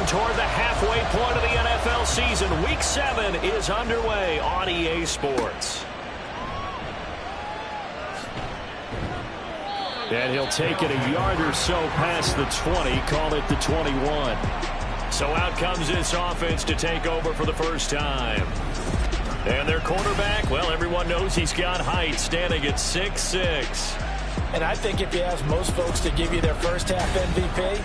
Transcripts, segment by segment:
getting toward the halfway point of the NFL season. Week 7 is underway on EA Sports. And he'll take it a yard or so past the 20, call it the 21. So out comes this offense to take over for the first time. And their quarterback, well, everyone knows he's got height, standing at 6'6". And I think if you ask most folks to give you their first half MVP,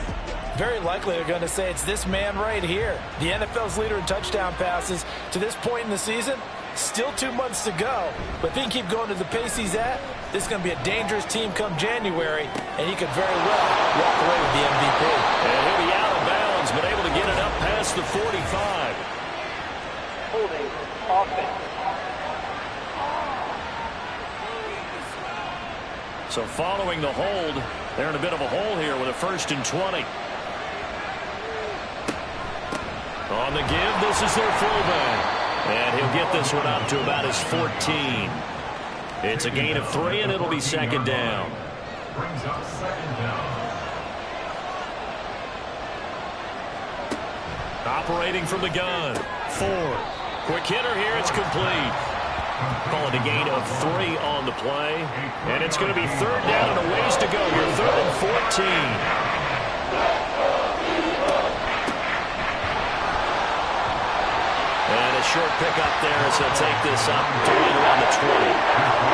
very likely they're going to say it's this man right here. The NFL's leader in touchdown passes to this point in the season. Still 2 months to go. But if he can keep going to the pace he's at, this is going to be a dangerous team come January, and he could very well walk away with the MVP. And he'll be out of bounds, but able to get it up past the 45. Holding offense. So following the hold, they're in a bit of a hole here with a 1st and 20. On the give, this is their fullback. And he'll get this one up to about his 14. It's a gain of 3, and it'll be 2nd down. Brings up 2nd down. Operating from the gun. Ford. Quick hitter here. It's complete. Call it a gain of 3 on the play. And it's going to be 3rd down and a ways to go here. 3rd and 14. And a short pickup there as he'll take this up to right around the 20.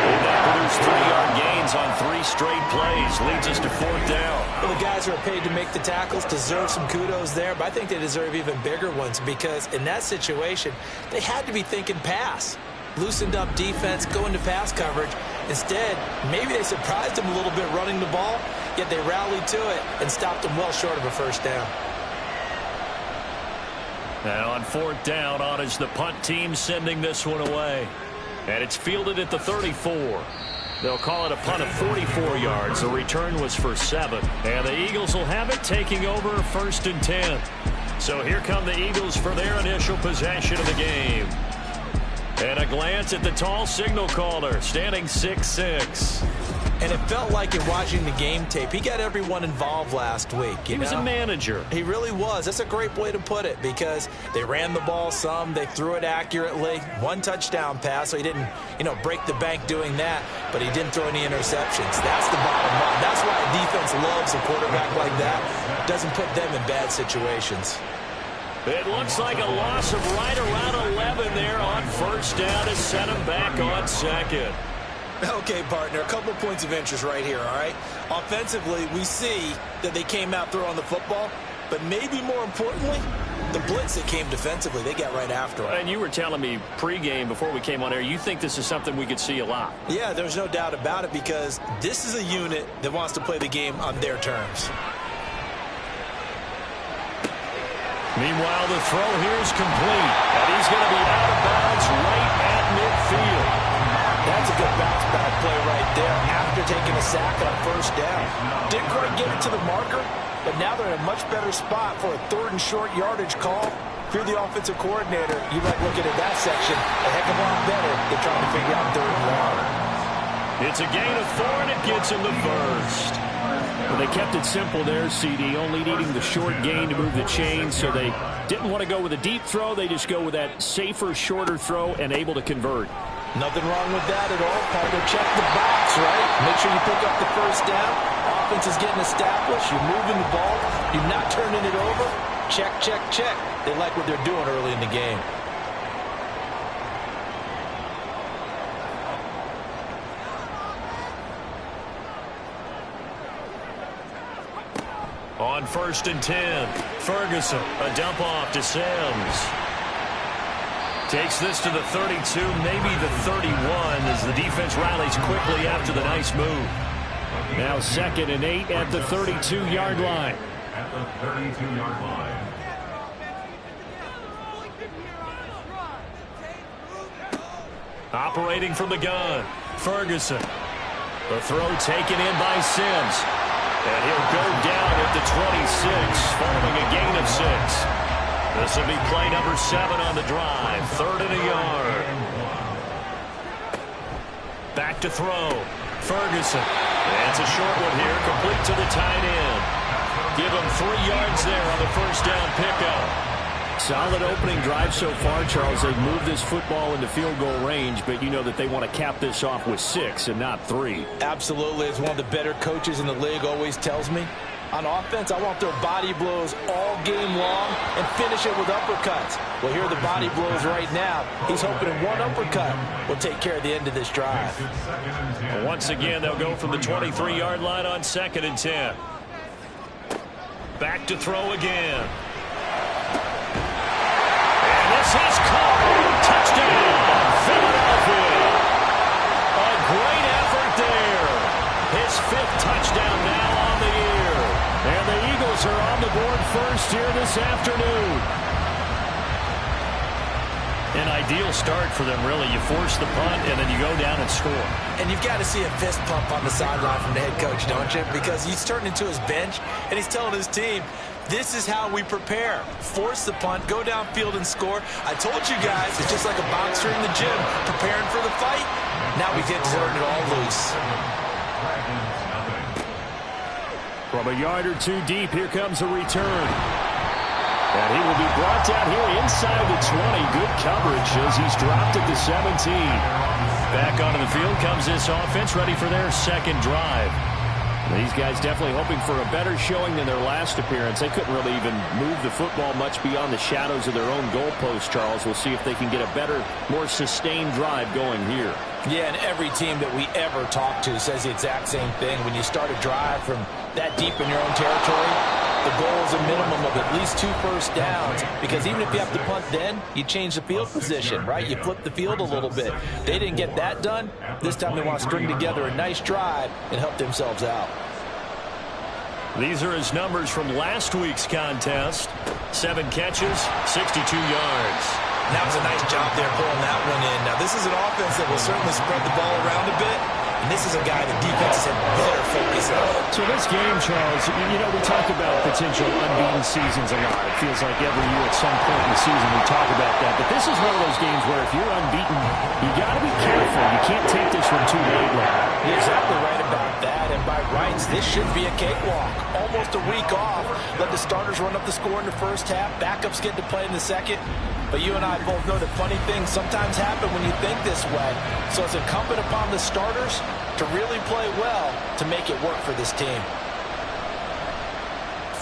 And that produced 3-yard gains on 3 straight plays. Leads us to 4th down. Well, the guys who are paid to make the tackles deserve some kudos there, but I think they deserve even bigger ones because in that situation, they had to be thinking pass. Loosened up defense, going to pass coverage. Instead, maybe they surprised them a little bit running the ball, yet they rallied to it and stopped them well short of a 1st down. And on 4th down, on is the punt team sending this one away. And it's fielded at the 34. They'll call it a punt of 44 yards. The return was for 7. And the Eagles will have it, taking over 1st and 10. So here come the Eagles for their initial possession of the game. And a glance at the tall signal caller, standing 6'6". And it felt like in watching the game tape, he got everyone involved last week. He was a manager. He really was. That's a great way to put it because they ran the ball some, they threw it accurately. 1 touchdown pass, so he didn't, break the bank doing that, but he didn't throw any interceptions. That's the bottom line. That's why a defense loves a quarterback like that. Doesn't put them in bad situations. It looks like a loss of right around 11 there on 1st down to set him back on 2nd. Okay, partner, a couple points of interest right here, all right? Offensively, we see that they came out throwing the football, but maybe more importantly, the blitz that came defensively, they got right after it. And you were telling me pregame before we came on air, you think this is something we could see a lot. Yeah, there's no doubt about it because this is a unit that wants to play the game on their terms. Meanwhile, the throw here is complete, and he's going to be out of bounds right at midfield. That's a good bounce back play right there after taking a sack on 1st down. Didn't quite get it to the marker, but now they're in a much better spot for a 3rd and short yardage call. If you're the offensive coordinator, you like looking at that section a heck of a lot better than trying to figure out 3rd and long. It's a gain of 4, and it gets him the 1st. Well, they kept it simple there, CD, only needing the short gain to move the chain, so they didn't want to go with a deep throw. They just go with that safer, shorter throw and able to convert. Nothing wrong with that at all. Partner, check the box, right? Make sure you pick up the 1st down. Offense is getting established. You're moving the ball. You're not turning it over. Check, check, check. They like what they're doing early in the game. On 1st and 10, Ferguson, a dump off to Sims. Takes this to the 32, maybe the 31, as the defense rallies quickly after the nice move. Now 2nd and 8 at the 32-yard line. At the 32-yard line. Operating from the gun, Ferguson. The throw taken in by Sims. And he'll go down at the 26, following a gain of 6. This will be play number 7 on the drive. 3rd and a yard. Back to throw. Ferguson. And it's a short one here, complete to the tight end. Give him 3 yards there on the first down pickup. Solid opening drive so far, Charles. They've moved this football into field goal range, but you know that they want to cap this off with 6 and not 3. Absolutely. As one of the better coaches in the league always tells me, on offense, I want their body blows all game long and finish it with uppercuts. Well, here are the body blows right now. He's hoping one uppercut will take care of the end of this drive. Once again, they'll go from the 23-yard line on 2nd and 10. Back to throw again. And this is caught. Touchdown, Philadelphia. A great effort there. His 5th touchdown now on the year. And the Eagles are on the board first here this afternoon. An ideal start for them, really. You force the punt, and then you go down and score. And you've got to see a fist pump on the sideline from the head coach, don't you? Because he's turning into his bench, and he's telling his team, this is how we prepare. Force the punt, go downfield and score. I told you guys, it's just like a boxer in the gym, preparing for the fight. Now we get to turn it all loose. From a yard or 2 deep, here comes a return. And he will be brought down here inside the 20. Good coverage as he's dropped at the 17. Back onto the field comes this offense, ready for their 2nd drive. These guys definitely hoping for a better showing than their last appearance. They couldn't really even move the football much beyond the shadows of their own goalpost, Charles. We'll see if they can get a better, more sustained drive going here. Yeah, and every team that we ever talk to says the exact same thing. When you start a drive from that deep in your own territory, the goal is a minimum of at least 2 first downs, because even if you have to punt then, you change the field position, right? You flip the field a little bit. They didn't get that done. This time they want to string together a nice drive and help themselves out. These are his numbers from last week's contest. 7 catches, 62 yards. That was a nice job there pulling that one in. Now, this is an offense that will certainly spread the ball around a bit. And this is a guy the defenses have better focus on. So this game, Charles, you know, we talk about potential unbeaten seasons a lot. It feels like every year at some point in the season we talk about that. But this is one of those games where if you're unbeaten, you got to be careful. You can't take this one too late. You're exactly right about that. And by rights, this should be a cakewalk. Almost a week off. Let the starters run up the score in the first half. Backups get to play in the second. But you and I both know that funny things sometimes happen when you think this way. So it's incumbent upon the starters to really play well to make it work for this team.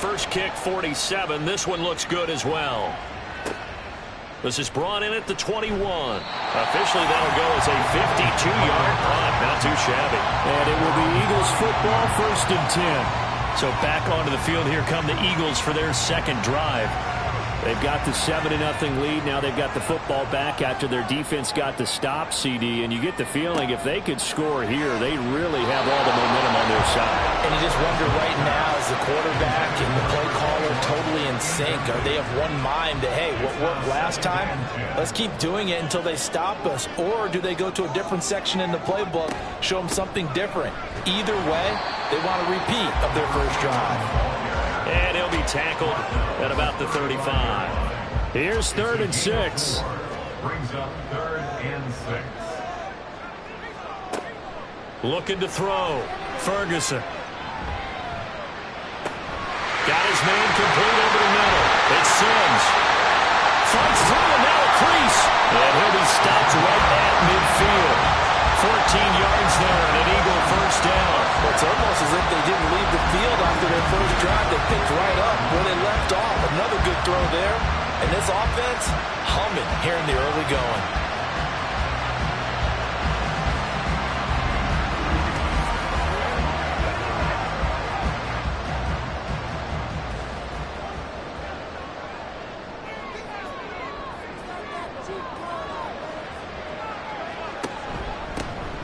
First kick, 47. This one looks good as well. This is brought in at the 21. Officially, that'll go as a 52-yard punt. Not too shabby. And it will be Eagles football, 1st and 10. So back onto the field, here come the Eagles for their 2nd drive. They've got the 7-0 lead. Now they've got the football back after their defense got the stop, CD. And you get the feeling if they could score here, they really have all the momentum on their side. And you just wonder right now, is the quarterback and the play caller totally in sync? Are they of one mind that, hey, what worked last time, let's keep doing it until they stop us? Or do they go to a different section in the playbook, show them something different? Either way, they want a repeat of their first drive. And he'll be tackled at about the 35. Here's 3rd and 6. Brings up 3rd and 6. Looking to throw. Ferguson. Got his man complete over the middle. It's Sims. Fronts through and now a crease. And he'll be stopped right at midfield. 14 yards there and an Eagle first down. Well, it's almost as if they didn't leave the field after their first drive. They picked right up where they left off. Another good throw there. And this offense humming here in the early going.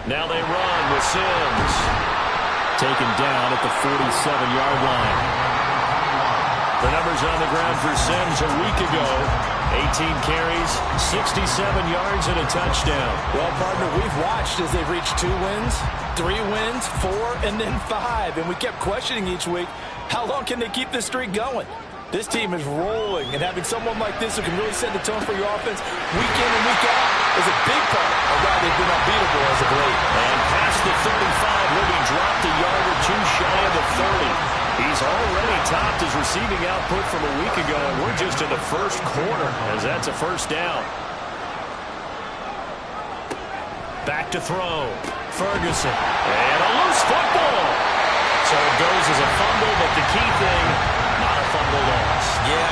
Now they run with Sims. Taken down at the 47-yard line. The numbers on the ground for Sims a week ago. 18 carries, 67 yards, and a touchdown. Well, partner, we've watched as they've reached 2 wins, 3 wins, 4, and then 5. And we kept questioning each week, how long can they keep this streak going? This team is rolling, and having someone like this who can really set the tone for your offense week in and week out is a big part of why they've been unbeatable as of late. And past the 35, will be dropped a yard or 2 shy of the 30. He's already topped his receiving output from a week ago, and we're just in the first quarter as that's a first down. Back to throw. Ferguson. And a loose football. So it goes as a fumble, but the key thing, not a fumble loss. Yeah,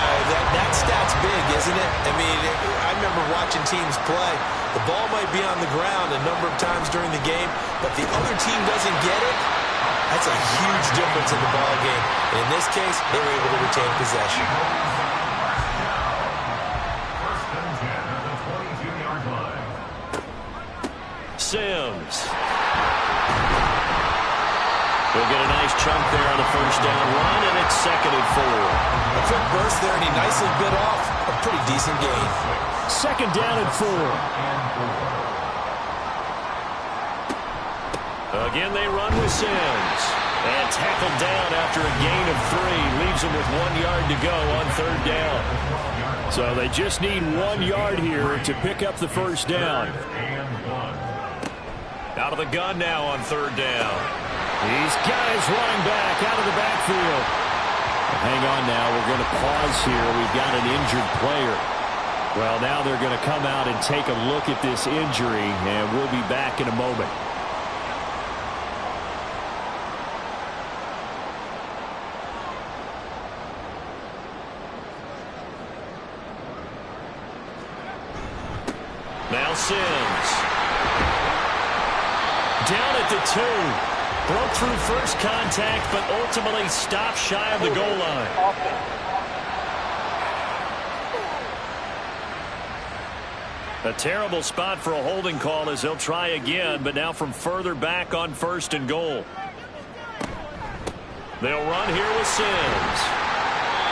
that stat's big, isn't it? I mean, I remember watching teams play. The ball might be on the ground a number of times during the game, but the other team doesn't get it. That's a huge difference in the ball game. And in this case, they were able to retain possession. First and 10 at the 22-yard line. Sims. He'll get a nice chunk there on the first down run, and it's 2nd and 4. A quick burst there, and he nicely bit off a pretty decent gain. 2nd down and 4. Again, they run with Sims. And tackled down after a gain of 3. Leaves him with 1 yard to go on 3rd down. So they just need 1 yard here to pick up the first down. Out of the gun now on 3rd down. These guys running back out of the backfield. Hang on now. We're going to pause here. We've got an injured player. Well, now they're going to come out and take a look at this injury, and we'll be back in a moment. Now Sims. Down at the 2. Broke through first contact, but ultimately stopped shy of the goal line. A terrible spot for a holding call as they'll try again, but now from further back on 1st and goal. They'll run here with Sims.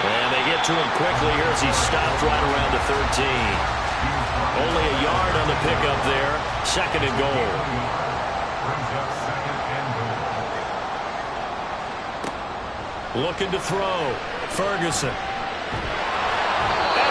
And they get to him quickly here as he stopped right around the 13. Only a yard on the pickup there. 2nd and goal. Looking to throw. Ferguson. And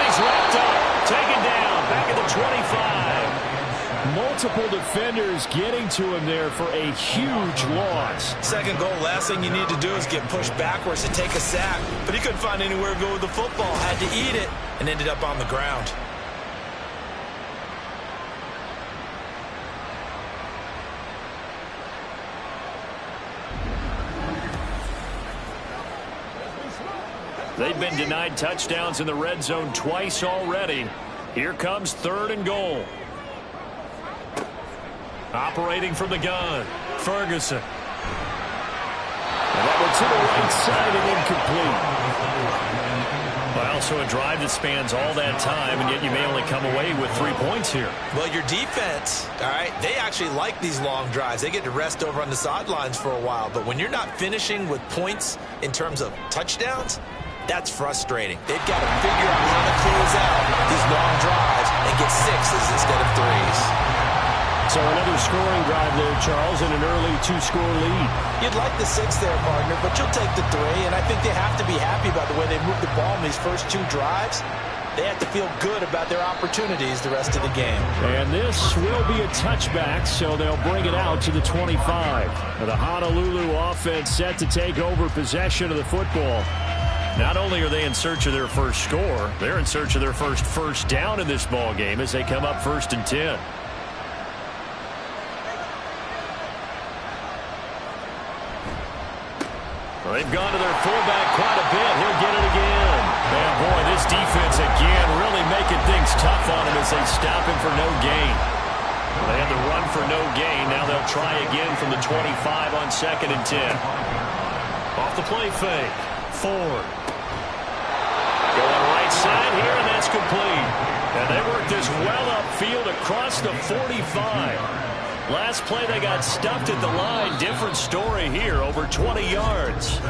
he's wrapped up. Taken down. Back at the 25. Multiple defenders getting to him there for a huge loss. 2nd goal. Last thing you need to do is get pushed backwards and take a sack. But he couldn't find anywhere to go with the football. Had to eat it and ended up on the ground. They've been denied touchdowns in the red zone twice already. Here comes 3rd and goal. Operating from the gun, Ferguson. And that one to the right side and incomplete. Well, so a drive that spans all that time, and yet you may only come away with 3 points here. Well, your defense, all right, they actually like these long drives. They get to rest over on the sidelines for a while. But when you're not finishing with points in terms of touchdowns, that's frustrating. They've got to figure out how to close out these long drives and get 6s instead of 3s. So another scoring drive there, Charles, and an early 2-score lead. You'd like the 6 there, partner, but you'll take the 3, and I think they have to be happy about the way they moved the ball in these first 2 drives. They have to feel good about their opportunities the rest of the game. And this will be a touchback, so they'll bring it out to the 25. The Honolulu offense set to take over possession of the football. Not only are they in search of their first score, they're in search of their first down in this ball game as they come up 1st and 10. Well, they've gone to their fullback quite a bit. He'll get it again. And boy, this defense again really making things tough on him as they stop him for no gain. Well, they had the run for no gain. Now they'll try again from the 25 on 2nd and 10. Off the play fake. Ford. Going right side here, and that's complete. And they work this well upfield across the 45. Last play, they got stuffed at the line. Different story here, over 20 yards.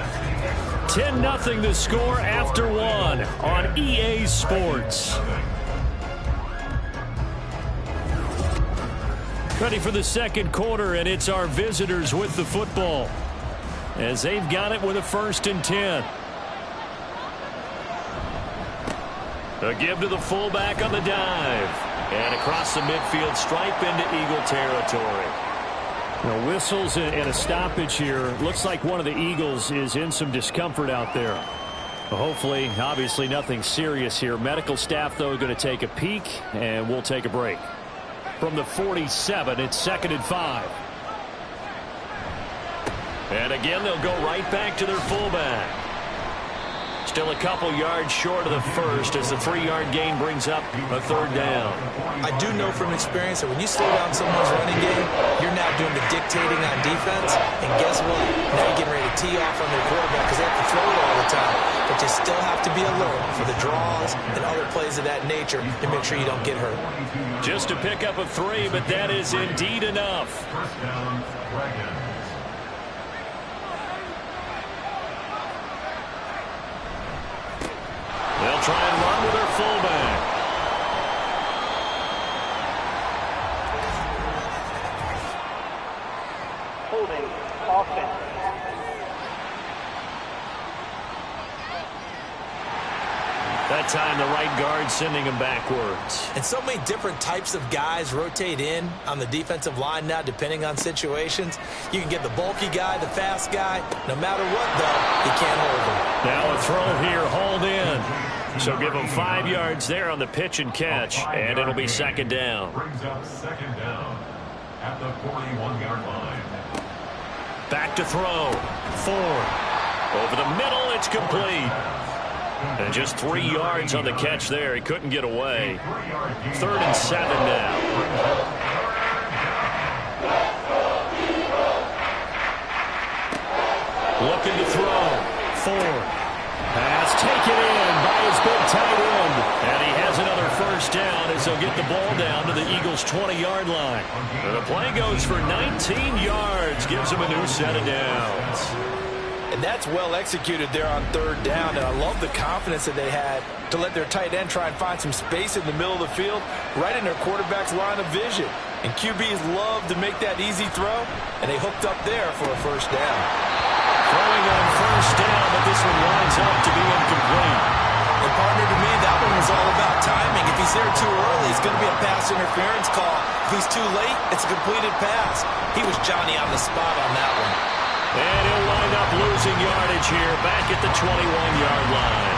10-0 the score after 1 on EA Sports. Ready for the 2nd quarter, and it's our visitors with the football as they've got it with a 1st and 10. A give to the fullback on the dive. And across the midfield stripe into Eagle territory. Well, whistles and a stoppage here. Looks like one of the Eagles is in some discomfort out there. Well, hopefully, obviously nothing serious here. Medical staff, though, going to take a peek, and we'll take a break. From the 47, it's 2nd and 5. And again, they'll go right back to their fullback. Still a couple yards short of the first as the 3-yard gain brings up a 3rd down. I do know from experience that when you slow down someone's running game, you're now doing the dictating on defense. And guess what? Now you're getting ready to tee off on their quarterback because they have to throw it all the time. But you still have to be alert for the draws and other plays of that nature to make sure you don't get hurt. Just to pick up a 3, but that is indeed enough. First down, Dragons. They'll try and run with their fullback. Holding offense. That time the right guard sending him backwards. And so many different types of guys rotate in on the defensive line now depending on situations. You can get the bulky guy, the fast guy. No matter what, though, you can't hold him. Now a throw here, hauled in. So give him 5 yards there on the pitch and catch, and it'll be 2nd down. Brings up 2nd down at the 41-yard line. Back to throw. Ford. Over the middle, it's complete. And just 3 yards on the catch there. He couldn't get away. 3rd and 7 now. Looking to throw. Ford. Pass taken in by his big tight end. And he has another 1st down as they'll get the ball down to the Eagles' 20-yard line. And the play goes for 19 yards. Gives him a new set of downs. And that's well executed there on 3rd down. And I love the confidence that they had to let their tight end try and find some space in the middle of the field, right in their quarterback's line of vision. And QBs love to make that easy throw, and they hooked up there for a 1st down. Throwing on 1st down, but this one winds up to be incomplete. And partner, to me, that one was all about timing. If he's there too early, it's going to be a pass interference call. If he's too late, it's a completed pass. He was Johnny on the spot on that one. And he'll wind up losing yardage here back at the 21-yard line.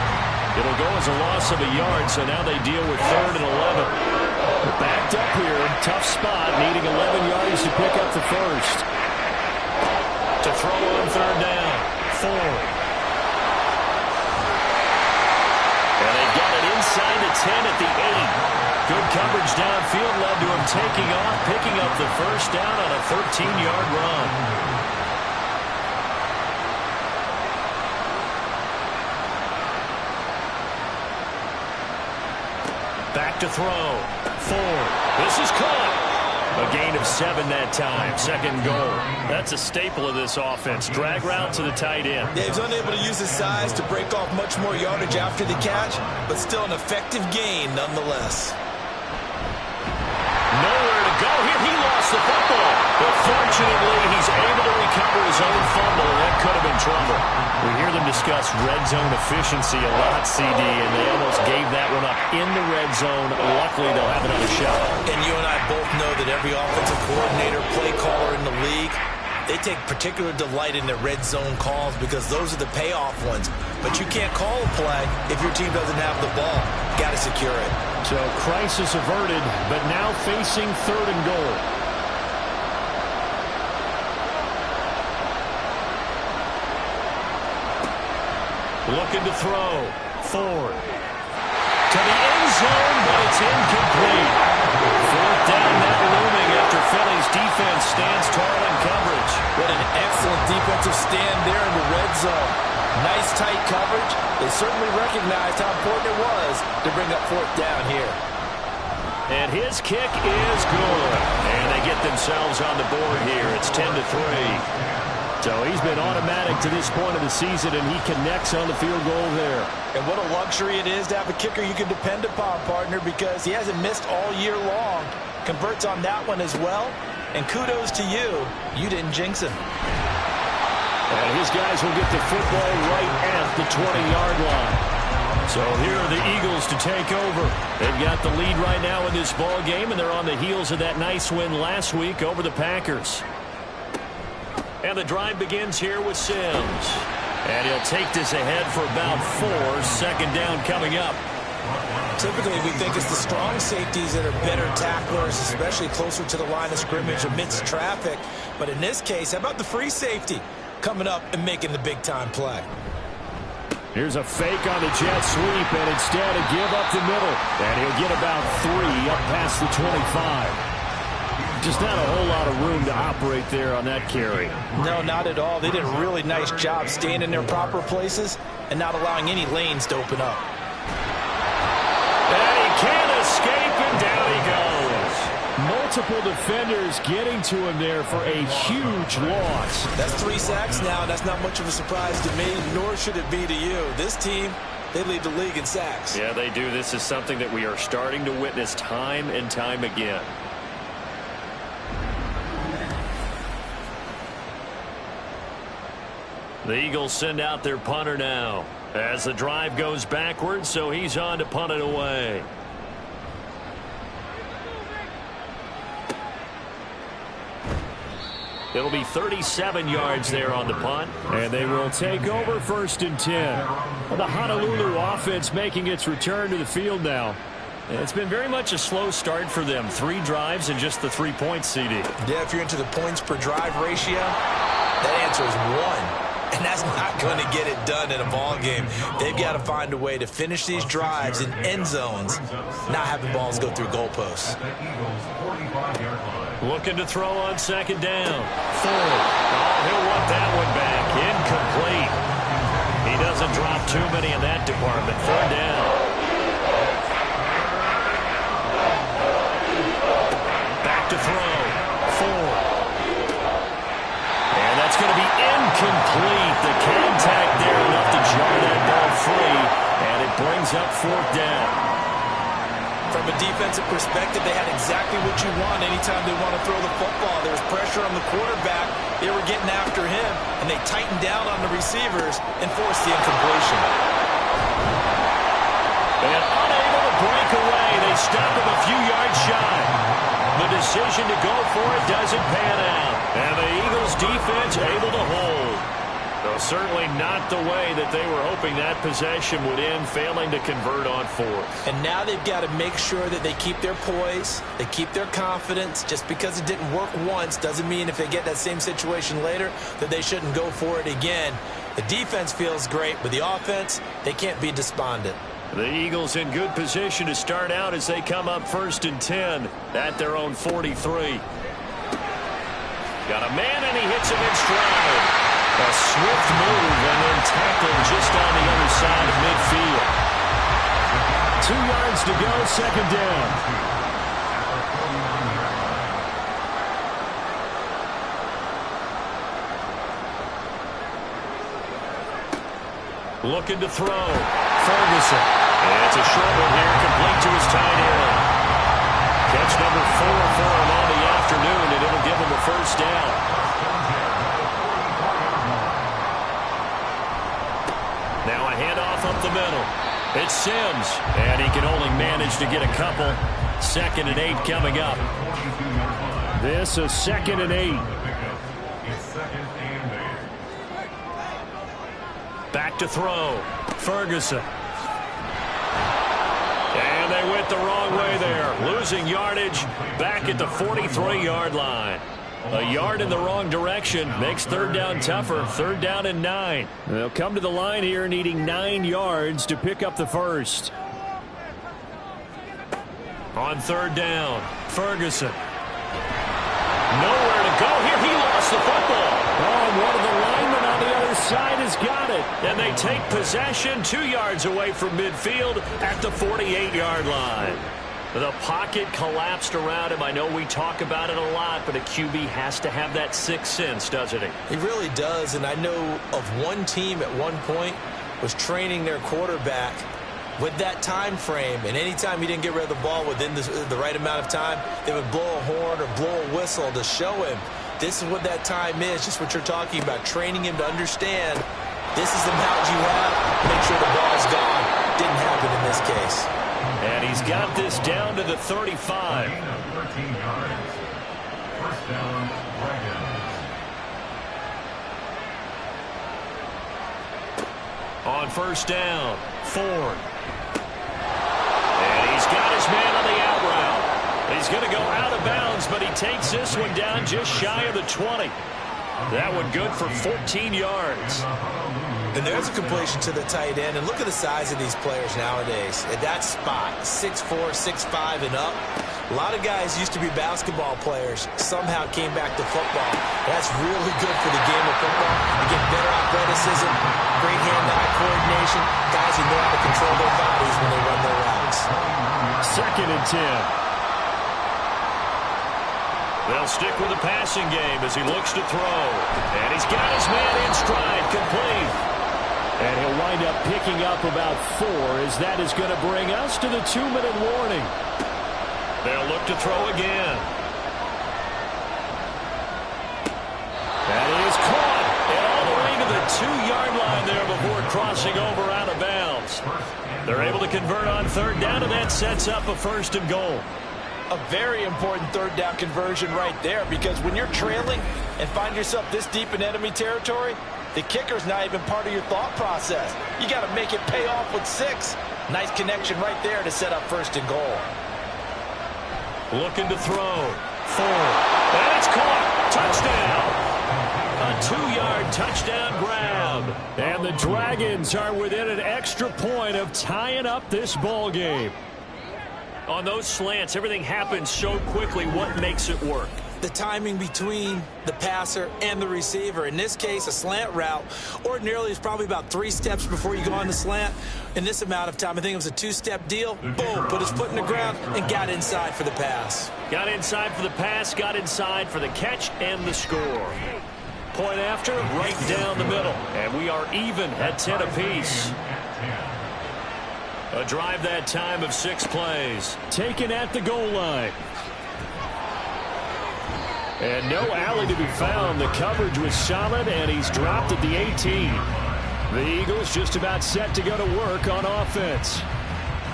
It'll go as a loss of a yard, so now they deal with 3rd and 11. They're backed up here, tough spot, needing 11 yards to pick up the first. To throw on 3rd down, Ford. And they've got it inside the 10 at the 8. Good coverage downfield led to him taking off, picking up the 1st down on a 13-yard run. Back to throw. Ford. This is caught. A gain of 7 that time. 2nd goal. That's a staple of this offense. Drag route to the tight end. Dave's unable to use his size to break off much more yardage after the catch, but still an effective gain nonetheless. Nowhere to go here. He lost the football. But fortunately, he's able to recover his own fumble, and that could have been trouble. We hear them discuss red zone efficiency a lot, CD, and they almost gave that one up in the red zone. Luckily, they'll have another shot. And you and I both know that every offensive coordinator, play caller in the league, they take particular delight in their red zone calls because those are the payoff ones. But you can't call a play if your team doesn't have the ball. Got to secure it. So crisis averted, but now facing 3rd and goal. Looking to throw. Ford. To the end zone, but it's incomplete. 4th down now looming after Philly's defense stands tall in coverage. What an excellent defensive stand there in the red zone. Nice tight coverage. They certainly recognized how important it was to bring up 4th down here. And his kick is good. And they get themselves on the board here. It's 10-3. So he's been automatic to this point of the season, and he connects on the field goal there. And what a luxury it is to have a kicker you can depend upon, partner, because he hasn't missed all year long. Converts on that one as well. And kudos to you. You didn't jinx him. And his guys will get the football right at the 20-yard line. So here are the Eagles to take over. They've got the lead right now in this ball game, and they're on the heels of that nice win last week over the Packers. And the drive begins here with Sims. And he'll take this ahead for about 4. Second down coming up. Typically, we think it's the strong safeties that are better tacklers, especially closer to the line of scrimmage amidst traffic. But in this case, how about the free safety coming up and making the big-time play? Here's a fake on the jet sweep, and instead a give up the middle. And he'll get about 3 up past the 25. Just not a whole lot of room to operate there on that carry. No, not at all. They did a really nice job staying in their proper places and not allowing any lanes to open up. And he can't escape, and down he goes. Multiple defenders getting to him there for a huge loss. That's 3 sacks now, and that's not much of a surprise to me, nor should it be to you. This team, they lead the league in sacks. Yeah, they do. This is something that we are starting to witness time and time again. The Eagles send out their punter now as the drive goes backwards, so he's on to punt it away. It'll be 37 yards there on the punt, and they will take over 1st and 10. Well, the Honolulu offense making its return to the field now. It's been very much a slow start for them. 3 drives and just the 3 points, CD. Yeah, if you're into the points per drive ratio, that answer is 1. And that's not going to get it done in a ball game. They've got to find a way to finish these drives in end zones, not have the balls go through goalposts. Looking to throw on 2nd down. Ford. Oh, he'll want that one back. Incomplete. He doesn't drop too many in that department. 3rd down. Back to throw. Ford. And that's going to be incomplete. The contact there enough to jar that ball free, and it brings up 4th down. From a defensive perspective, they had exactly what you want anytime they want to throw the football. There was pressure on the quarterback. They were getting after him, and they tightened down on the receivers and forced the incompletion. And unable to break away, they stop him a few yards shy. The decision to go for it doesn't pan out. And the Eagles defense able to hold. Though certainly not the way that they were hoping that possession would end, failing to convert on 4th. And now they've got to make sure that they keep their poise, they keep their confidence. Just because it didn't work once doesn't mean if they get that same situation later that they shouldn't go for it again. The defense feels great, but the offense, they can't be despondent. The Eagles in good position to start out as they come up 1st and 10 at their own 43. Got a man, and he hits him in stride. A swift move and then tackled just on the other side of midfield. 2 yards to go, 2nd down. Looking to throw. Ferguson. And it's a short one here, complete to his tight end. Catch number 4 for him on the afternoon, and it'll give him a 1st down. Now a handoff up the middle. It's Sims, and he can only manage to get a couple. 2nd and 8 coming up. This is 2nd and 8. Back to throw. Ferguson. And they went the wrong way there. Losing yardage back at the 43-yard line. A yard in the wrong direction makes 3rd down tougher. 3rd down and 9. They'll come to the line here needing 9 yards to pick up the 1st. On 3rd down, Ferguson. Nowhere to go here. He lost the football. Oh, and one of the linemen on the other side has got it. And they take possession 2 yards away from midfield at the 48-yard line. The pocket collapsed around him. I know we talk about it a lot, but a QB has to have that 6th sense, doesn't he? He really does, and I know of one team at one point was training their quarterback with that time frame, and anytime he didn't get rid of the ball within the right amount of time, they would blow a horn or blow a whistle to show him this is what that time is, just what you're talking about, training him to understand this is the amount you have, make sure the ball's gone. Didn't happen in this case. And he's got this down to the 35. 13 yards. 1st down, Dragons. On first down, Ford. And he's got his man on the out route. He's going to go out of bounds, but he takes this one down just shy of the 20. That one good for 14 yards. And there's a completion to the tight end. And look at the size of these players nowadays. At that spot, 6'4", 6'5", and up. A lot of guys used to be basketball players, somehow came back to football. That's really good for the game of football. You get better athleticism, great hand-eye coordination, guys who know how to control their bodies when they run their routes. 2nd and 10. They'll stick with the passing game as he looks to throw. And he's got his man in stride, complete. And he'll wind up picking up about 4, as that is going to bring us to the 2-minute warning. They'll look to throw again. That is caught. And all the way to the 2-yard line there before crossing over out of bounds. They're able to convert on 3rd down, and that sets up a 1st and goal. A very important 3rd down conversion right there, because when you're trailing and find yourself this deep in enemy territory, the kicker's not even part of your thought process. You got to make it pay off with 6. Nice connection right there to set up 1st and goal. Looking to throw. Ford. And it's caught. Touchdown. A 2-yard touchdown grab. And the Dragons are within an extra point of tying up this ball game. On those slants, everything happens so quickly. What makes it work? The timing between the passer and the receiver. In this case, a slant route ordinarily is probably about 3 steps before you go on the slant. In this amount of time, I think it was a 2-step deal. Boom, put his foot in the ground and got inside for the pass. Got inside for the pass, got inside for the catch and the score. Point after, right down the middle. And we are even at 10 apiece. A drive that time of 6 plays. Taken at the goal line. And no alley to be found. The coverage was solid, and he's dropped at the 18. The Eagles just about set to go to work on offense.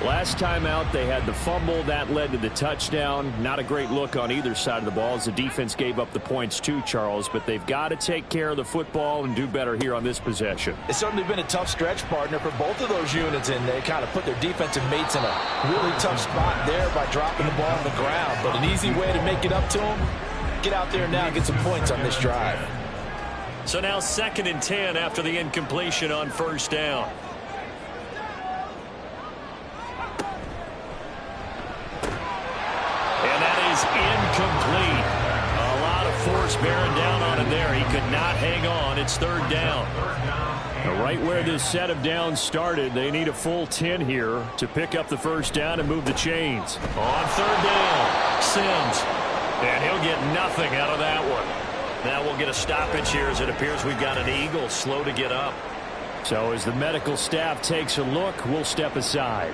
Last time out, they had the fumble. That led to the touchdown. Not a great look on either side of the ball as the defense gave up the points too, Charles. But they've got to take care of the football and do better here on this possession. It's certainly been a tough stretch, partner, for both of those units, and they kind of put their defensive mates in a really tough spot there by dropping the ball on the ground. But an easy way to make it up to them, get out there now and get some points on this drive. So now 2nd and 10 after the incompletion on 1st down. And that is incomplete. A lot of force bearing down on him there. He could not hang on. It's 3rd down. Right where this set of downs started, they need a full 10 here to pick up the 1st down and move the chains. On 3rd down, Sims. And he'll get nothing out of that one. Now we'll get a stoppage here as it appears we've got an Eagle slow to get up. So as the medical staff takes a look, we'll step aside.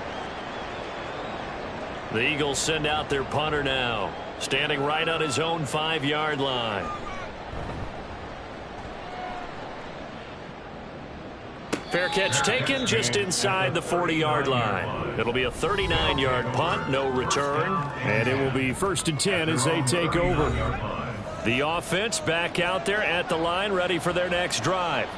The Eagles send out their punter now, standing right on his own 5-yard line. Fair catch taken just inside the 40-yard line. It'll be a 39-yard punt, no return. And it will be 1st and 10 as they take over. The offense back out there at the line, ready for their next drive.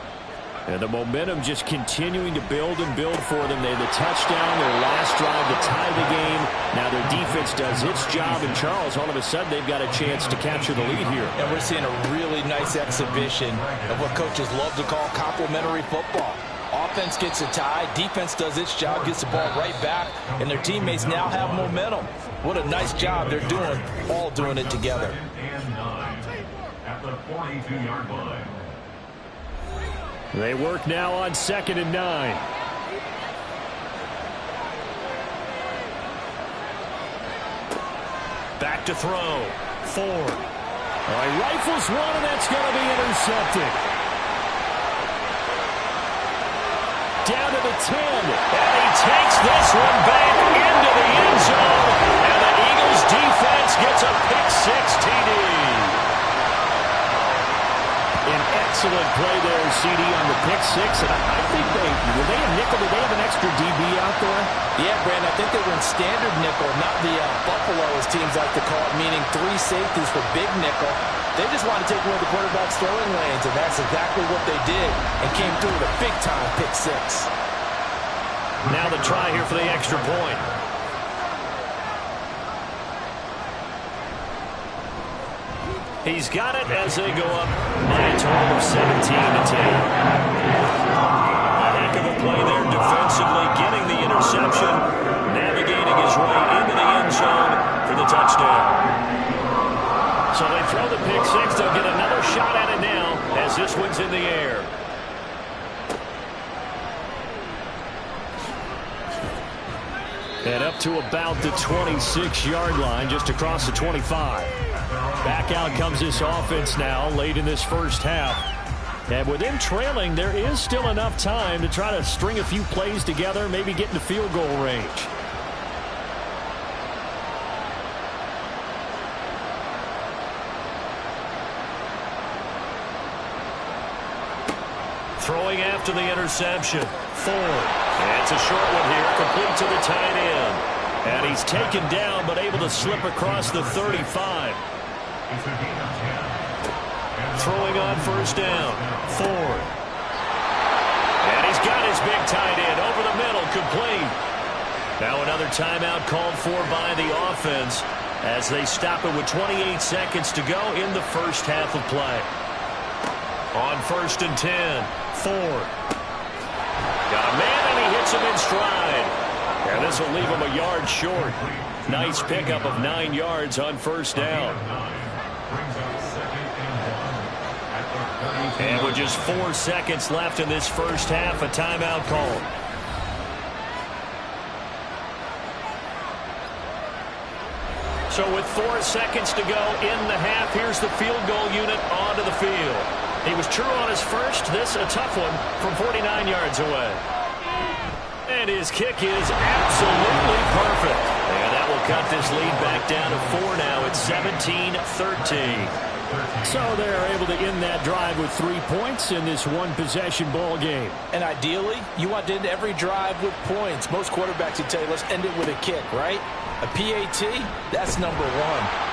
And the momentum just continuing to build and build for them. They had the touchdown, their last drive to tie the game. Now their defense does its job, and Charles, all of a sudden, they've got a chance to capture the lead here. And we're seeing a really nice exhibition of what coaches love to call complementary football. Offense gets a tie, defense does its job, gets the ball right back, and their teammates now have momentum. What a nice job they're doing, all doing it together. At the 42-yard line. They work now on 2nd and 9. Back to throw. Ford. Rifles one, and that's going to be intercepted. Down to the 10. And he takes this one back into the end zone. And the Eagles defense gets a pick-6 TD. An excellent play there, CD, on the pick-6. And I think were they a nickel? Did they have an extra DB out there? Yeah, Brandon, I think they went standard nickel, not the Buffalo, as teams like to call it, meaning 3 safeties for big nickel. They just wanted to take away the quarterback's throwing lanes, and that's exactly what they did, and came through with a big-time pick 6. Now the try here for the extra point. He's got it as they go up by a total of 17-10. A heck of a play there defensively, getting the interception, navigating his way into the end zone for the touchdown. So they throw the pick 6. They'll get another shot at it now as this one's in the air. And up to about the 26-yard line, just across the 25. Back out comes this offense now late in this first half. And with them trailing, there is still enough time to try to string a few plays together, maybe get into field goal range. Throwing after the interception. Ford. And it's a short one here, complete to the tight end. And he's taken down, but able to slip across the 35. Throwing on first down. Ford. And he's got his big tight end over the middle, complete. Now another timeout called for by the offense as they stop it with 28 seconds to go in the first half of play. On 1st and 10, Ford. Got a man, and he hits him in stride. And this will leave him a yard short. Nice pickup of 9 yards on first down. And with just 4 seconds left in this first half, a timeout call. So with 4 seconds to go in the half, here's the field goal unit onto the field. He was true on his first. This a tough one from 49 yards away. And his kick is absolutely perfect. And that will cut this lead back down to 4 now. It's 17-13. So they're able to end that drive with 3 points in this one-possession ball game. And ideally, you want to end every drive with points. Most quarterbacks would tell you, let's end it with a kick, right? A PAT, that's number 1.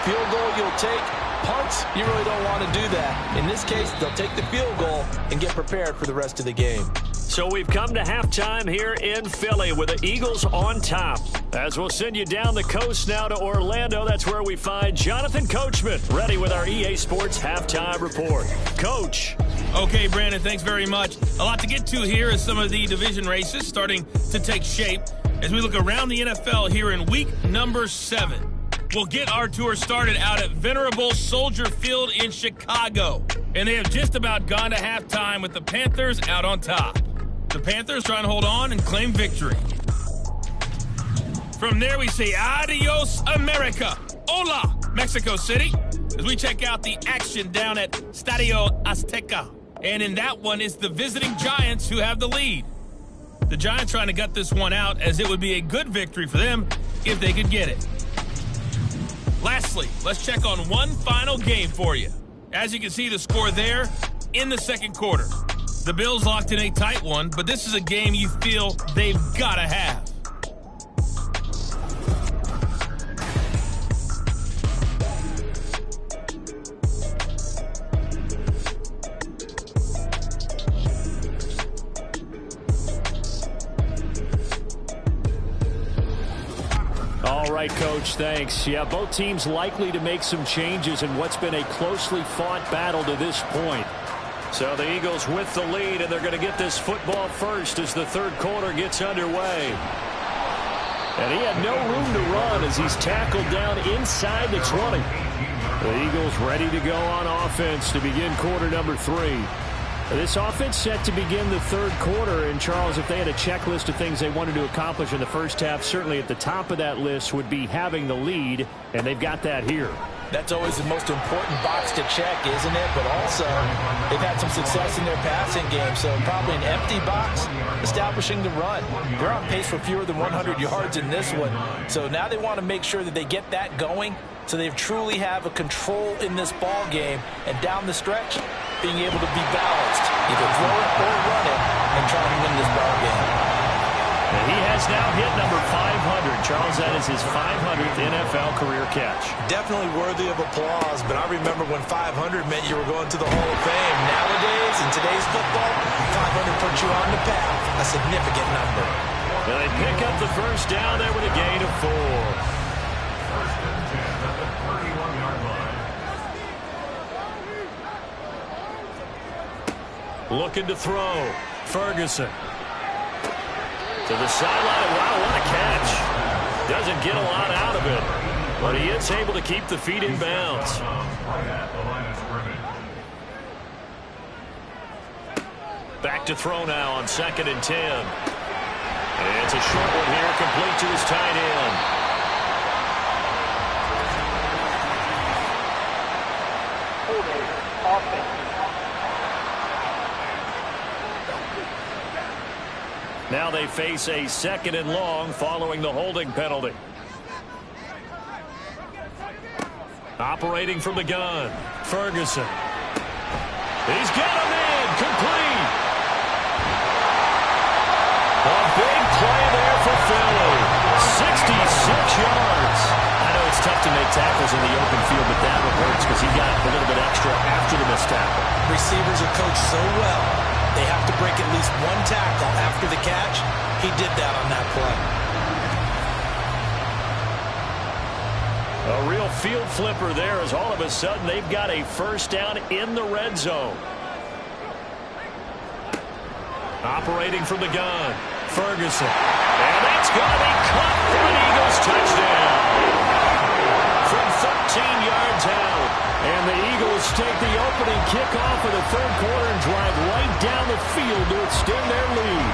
Field goal you'll take. Punts, you really don't want to do that. In this case, they'll take the field goal and get prepared for the rest of the game. So we've come to halftime here in Philly with the Eagles on top. As we'll send you down the coast now to Orlando, that's where we find Jonathan Coachman ready with our EA Sports Halftime Report. Coach. Okay, Brandon, thanks very much. A lot to get to here as some of the division races starting to take shape as we look around the NFL here in week number 7. We'll get our tour started out at Venerable Soldier Field in Chicago. And they have just about gone to halftime with the Panthers out on top. The Panthers trying to hold on and claim victory. From there we say adios, America. Hola, Mexico City. As we check out the action down at Stadio Azteca. And in that one, it's the visiting Giants who have the lead. The Giants trying to gut this one out as it would be a good victory for them if they could get it. Lastly, let's check on one final game for you. As you can see the score there in the second quarter. The Bills locked in a tight one, but this is a game you feel they've got to have. All right, Coach, thanks. Yeah, both teams likely to make some changes in what's been a closely fought battle to this point. So the Eagles with the lead, and they're going to get this football first as the third quarter gets underway. And he had no room to run as he's tackled down inside the 20. The Eagles ready to go on offense to begin quarter number 3. This offense set to begin the third quarter, and Charles, if they had a checklist of things they wanted to accomplish in the first half, certainly at the top of that list would be having the lead, and they've got that here. That's always the most important box to check, isn't it? But also, they've had some success in their passing game, so probably an empty box, establishing the run. They're on pace for fewer than 100 yards in this one, so now they want to make sure that they get that going so they truly have a control in this ball game, and down the stretch, being able to be balanced, either throw it or run it, and trying to win this ball game. And he has now hit number 500. Charles, that is his 500th NFL career catch. Definitely worthy of applause, but I remember when 500 meant you were going to the Hall of Fame. Nowadays, in today's football, 500 puts you on the path, a significant number. And they pick up the first down there with a gain of 4. First and 10 at the 31-yard line. Looking to throw. Ferguson. To the sideline. Wow, what a catch. Doesn't get a lot out of it, but he is able to keep the feet in bounds. Right at the line of scrimmage. Back to throw now on 2nd and 10. And it's a short one here, complete to his tight end. Holding offense. Now they face a 2nd and long following the holding penalty. Operating from the gun, Ferguson. He's got him in, complete. A big play there for Philly. 66 yards. I know it's tough to make tackles in the open field, but that one hurts because he got a little bit extra after the missed tackle. Receivers are coached so well, they have to break at least one tackle after the catch. He did that on that play. A real field flipper there as all of a sudden they've got a first down in the red zone. Operating from the gun, Ferguson. And that's going to be caught for an Eagles touchdown. From 13 yards out. And the Eagles take the opening kickoff of the third quarter and drive right down the field to extend their lead.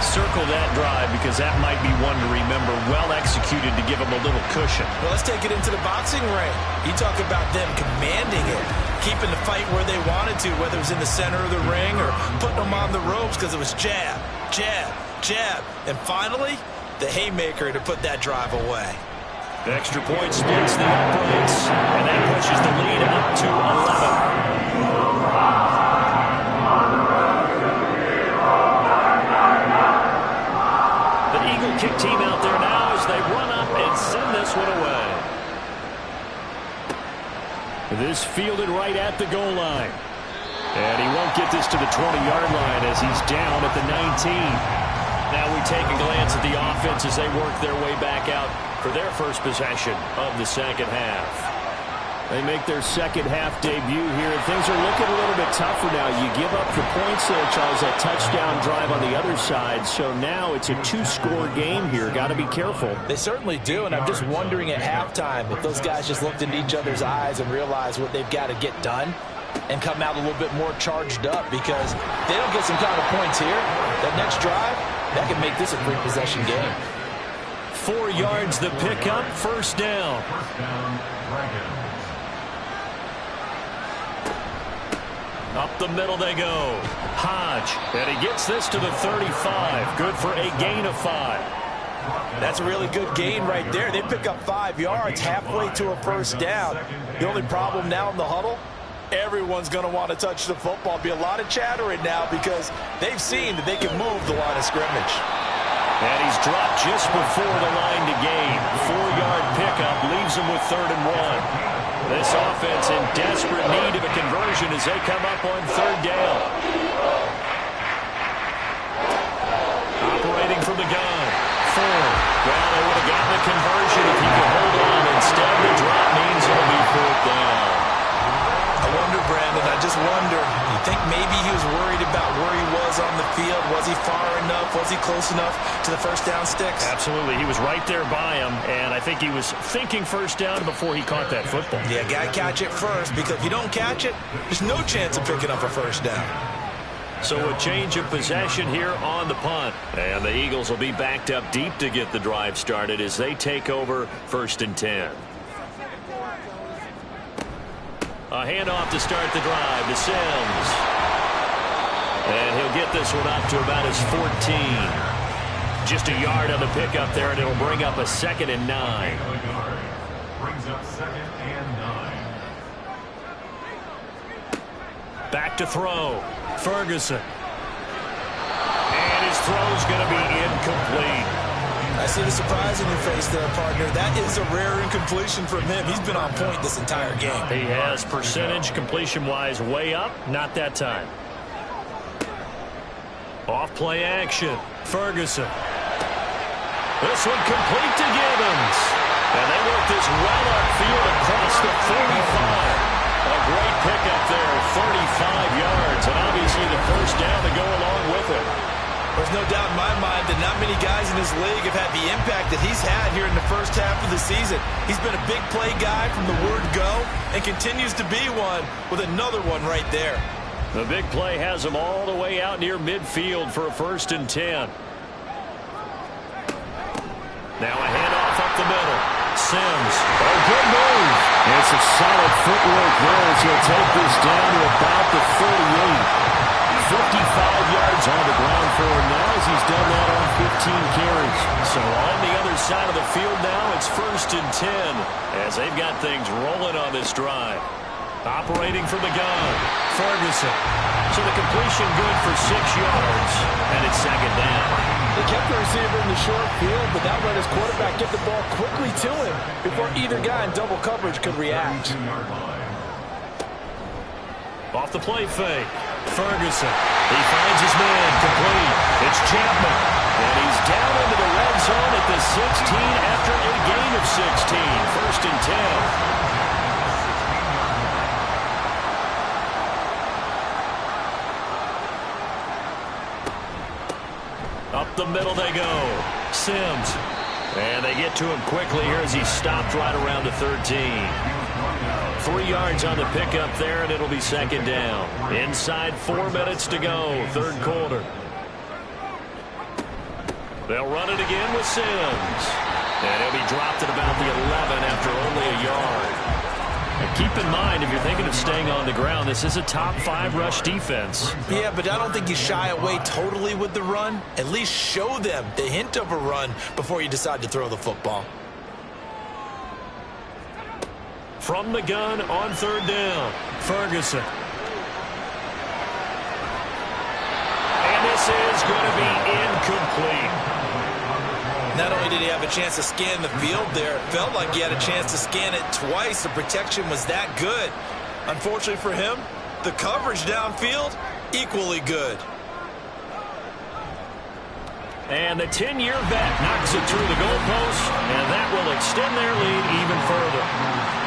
Circle that drive because that might be one to remember. Well executed to give them a little cushion. Well, let's take it into the boxing ring. You talk about them commanding it, keeping the fight where they wanted to, whether it was in the center of the ring or putting them on the ropes because it was jab, jab, jab. And finally, the haymaker to put that drive away. The extra point splits the uprights, and that pushes the lead up to 11. Kick team out there now as they run up and send this one away. This fielded right at the goal line. And he won't get this to the 20-yard line as he's down at the 19. Now we take a glance at the offense as they work their way back out for their first possession of the second half. They make their second half debut here, and things are looking a little bit tougher now. You give up the points there, Charles, that touchdown drive on the other side. So now it's a 2-score game here. Got to be careful. They certainly do, and I'm just wondering at halftime if those guys just looked into each other's eyes and realized what they've got to get done and come out a little bit more charged up, because if they don't get some kind of points here, that next drive, that can make this a 3-possession game. 4 yards the pickup, first down. First down, Dragons. Up the middle they go. Hodge, and he gets this to the 35. Good for a gain of 5. That's a really good gain right there. They pick up 5 yards halfway to a first down. The only problem now in the huddle, everyone's going to want to touch the football. Be a lot of chattering now because they've seen that they can move the line of scrimmage. And he's dropped just before the line to gain. 4-yard pickup leaves him with 3rd and 1. This offense in desperate need of a conversion as they come up on 3rd down. Operating from the gun. Ford. Well, they would have gotten the conversion if he could hold on. Instead, the drop means it'll be 4th down. I wonder, Brandon, I just wonder, you think maybe he was worried about where he was on the field? Was he far enough? Was he close enough to the first down sticks? Absolutely. He was right there by him, and I think he was thinking first down before he caught that football. Yeah, got to catch it first, because if you don't catch it, there's no chance of picking up a first down. So a change of possession here on the punt. And the Eagles will be backed up deep to get the drive started as they take over 1st and 10. A handoff to start the drive to Sims. And he'll get this one up to about his 14. Just a yard on the pickup there, and it'll bring up a 2nd and 9. Brings up 2nd and 9. Back to throw. Ferguson. throw's going to be incomplete. I see the surprise in your face there, partner. That is a rare incompletion from him. He's been on point this entire game. He has percentage completion-wise way up. Not that time. Off-play action. Ferguson. This one complete to Gibbons. And they work this well upfield across the 35. A great pickup there, 35 yards. And obviously the first down to go along with it. There's no doubt in my mind that not many guys in this league have had the impact that he's had here in the first half of the season. He's been a big play guy from the word go and continues to be one with another one right there. The big play has him all the way out near midfield for a 1st and 10. Now a handoff up the middle. Sims. Oh, good move. It's a solid footwork there as he'll take this down to about the 38. 55 yards on the ground for him now as he's done that on 15 carries. So on the other side of the field now, it's 1st and 10 as they've got things rolling on this drive. Operating from the gun, Ferguson. So the completion good for 6 yards, and it's 2nd down. They kept the receiver in the short field, but that let his quarterback get the ball quickly to him before either guy in double coverage could react. Off the play fake, Ferguson. He finds his man, complete. It's Chapman, and he's down into the red zone at the 16 after a gain of 16. 1st and 10. Up the middle they go. Sims. And they get to him quickly here as he stopped right around the 13. 3 yards on the pickup there, and it'll be 2nd down. Inside 4 minutes to go, 3rd quarter. They'll run it again with Sims. And he'll be dropped at about the 11 after only a yard. And keep in mind, if you're thinking of staying on the ground, this is a top 5 rush defense. Yeah, but I don't think you shy away totally with the run. At least show them the hint of a run before you decide to throw the football. From the gun on 3rd down, Ferguson. And this is going to be incomplete. Not only did he have a chance to scan the field there, it felt like he had a chance to scan it twice. The protection was that good. Unfortunately for him, the coverage downfield, equally good. And the 10-year vet knocks it through the goalpost, and that will extend their lead even further.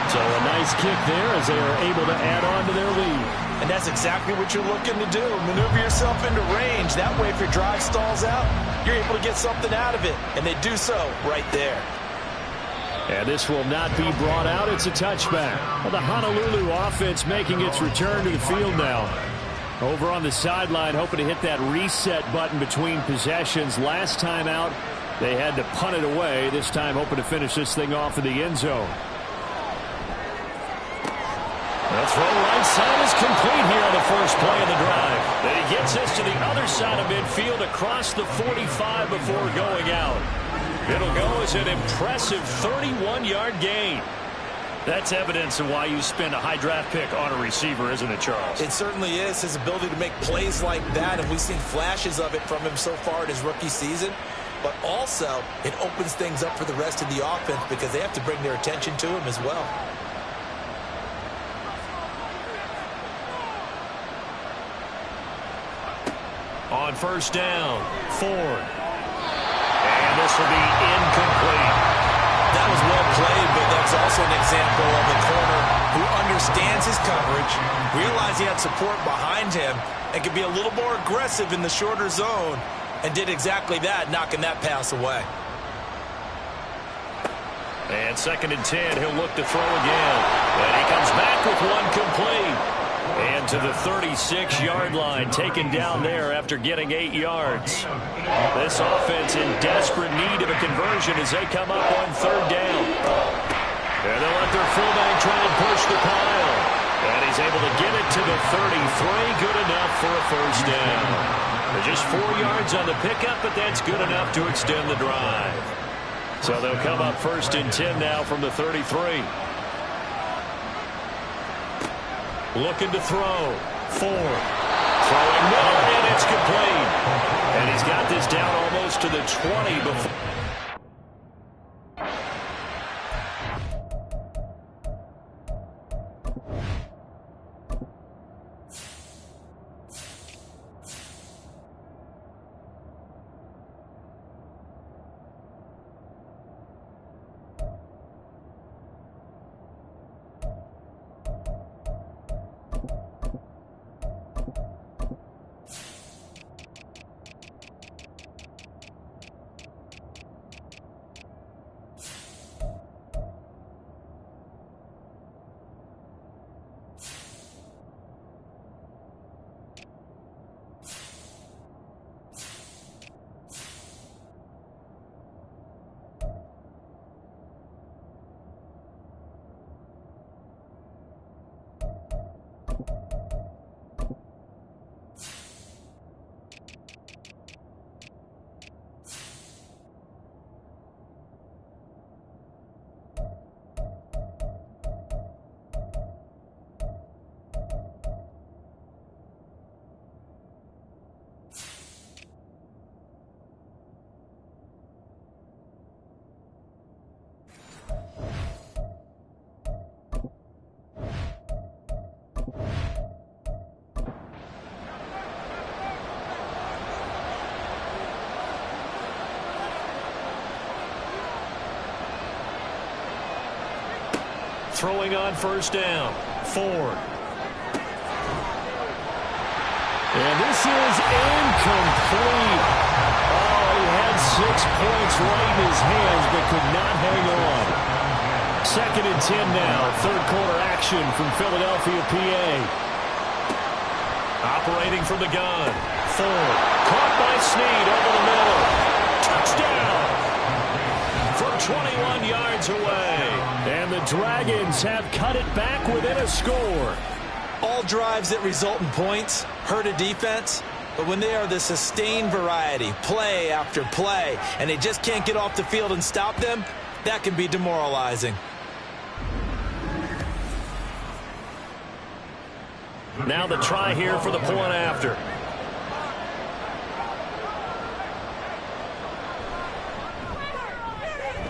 So a nice kick there as they are able to add on to their lead. And that's exactly what you're looking to do. Maneuver yourself into range. That way, if your drive stalls out, you're able to get something out of it. And they do so right there. And this will not be brought out. It's a touchback. Well, the Honolulu offense making its return to the field now. Over on the sideline, hoping to hit that reset button between possessions. Last time out, they had to punt it away. This time, hoping to finish this thing off in the end zone. The throw right side is complete here on the first play of the drive. Then he gets this to the other side of midfield across the 45 before going out. It'll go as an impressive 31-yard gain. That's evidence of why you spend a high draft pick on a receiver, isn't it, Charles? It certainly is. His ability to make plays like that, and we've seen flashes of it from him so far in his rookie season. But also, it opens things up for the rest of the offense because they have to bring their attention to him as well. On first down, Ford. And this will be incomplete. That was well played, but that's also an example of a corner who understands his coverage, realized he had support behind him, and could be a little more aggressive in the shorter zone, and did exactly that, knocking that pass away. And 2nd and 10, he'll look to throw again. And he comes back with one complete. And to the 36-yard line, taken down there after getting 8 yards. This offense in desperate need of a conversion as they come up on 3rd down. And they'll let their fullback try and push the pile. And he's able to get it to the 33, good enough for a first down. They're just 4 yards on the pickup, but that's good enough to extend the drive. So they'll come up 1st and 10 now from the 33. Looking to throw. Ford. Throwing middle, and it's complete. And he's got this down almost to the 20 before. Throwing on first down. Ford. And this is incomplete. Oh, he had 6 points right in his hands, but could not hang on. 2nd and 10 now. Third quarter action from Philadelphia, PA. Operating from the gun. Ford. Caught by Snead over the middle. Touchdown. From 21 yards away. And the Dragons have cut it back within a score. All drives that result in points hurt a defense, but when they are the sustained variety, play after play, and they just can't get off the field and stop them, that can be demoralizing. Now the try here for the point after.